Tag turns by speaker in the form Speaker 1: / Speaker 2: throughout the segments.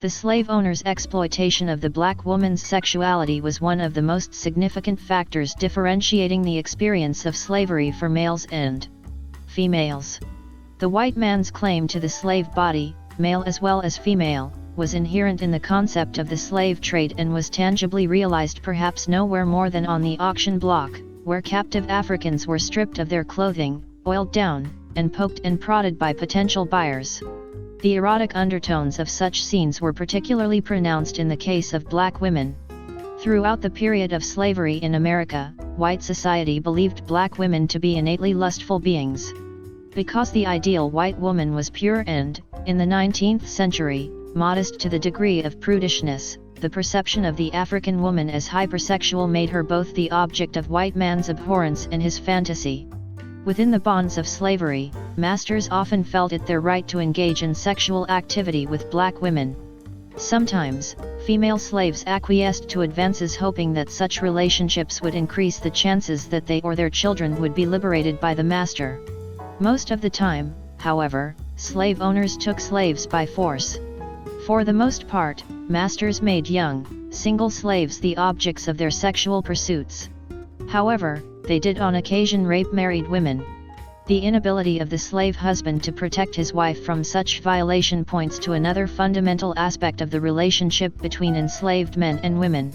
Speaker 1: The slave owner's exploitation of the black woman's sexuality was one of the most significant factors differentiating the experience of slavery for males and females. The white man's claim to the slave body, male as well as female, was inherent in the concept of the slave trade and was tangibly realized perhaps nowhere more than on the auction block, where captive Africans were stripped of their clothing, oiled down, and poked and prodded by potential buyers. The erotic undertones of such scenes were particularly pronounced in the case of black women. Throughout the period of slavery in America, white society believed black women to be innately lustful beings. Because the ideal white woman was pure and, in the 19th century, modest to the degree of prudishness, the perception of the African woman as hypersexual made her both the object of white man's abhorrence and his fantasy. Within the bonds of slavery, masters often felt it their right to engage in sexual activity with black women. Sometimes, female slaves acquiesced to advances hoping that such relationships would increase the chances that they or their children would be liberated by the master. Most of the time, however, slave owners took slaves by force. For the most part, masters made young, single slaves the objects of their sexual pursuits. However, they did on occasion rape married women. The inability of the slave husband to protect his wife from such violation points to another fundamental aspect of the relationship between enslaved men and women.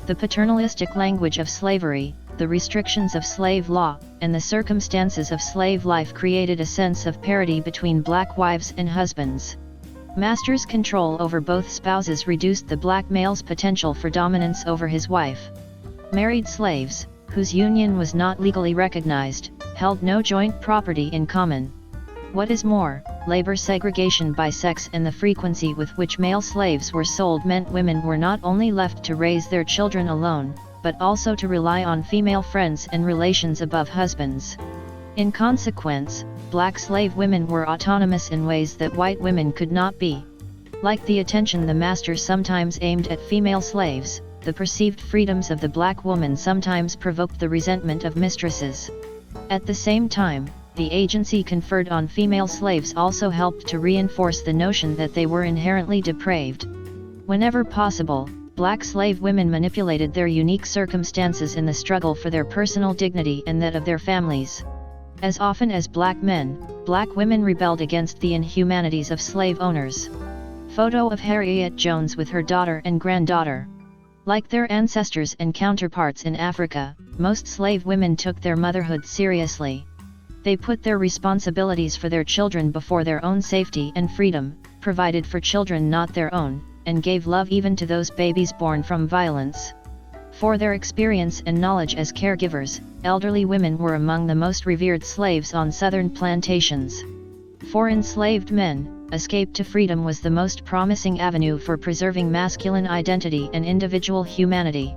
Speaker 1: The paternalistic language of slavery, the restrictions of slave law, and the circumstances of slave life created a sense of parity between black wives and husbands. Masters' control over both spouses reduced the black male's potential for dominance over his wife. Married slaves, whose union was not legally recognized, held no joint property in common. What is more, labor segregation by sex and the frequency with which male slaves were sold meant women were not only left to raise their children alone, but also to rely on female friends and relations above husbands. In consequence, black slave women were autonomous in ways that white women could not be. Like the attention the master sometimes aimed at female slaves, the perceived freedoms of the black woman sometimes provoked the resentment of mistresses. At the same time, the agency conferred on female slaves also helped to reinforce the notion that they were inherently depraved. Whenever possible, black slave women manipulated their unique circumstances in the struggle for their personal dignity and that of their families. As often as black men, black women rebelled against the inhumanities of slave owners. Photo of Harriet Jones with her daughter and granddaughter. Like their ancestors and counterparts in Africa, most slave women took their motherhood seriously. They put their responsibilities for their children before their own safety and freedom, provided for children not their own, and gave love even to those babies born from violence. For their experience and knowledge as caregivers, elderly women were among the most revered slaves on southern plantations. For enslaved men, escape to freedom was the most promising avenue for preserving masculine identity and individual humanity.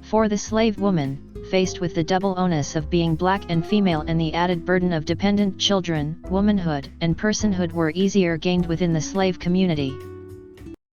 Speaker 1: For the slave woman, faced with the double onus of being black and female and the added burden of dependent children, womanhood and personhood were easier gained within the slave community.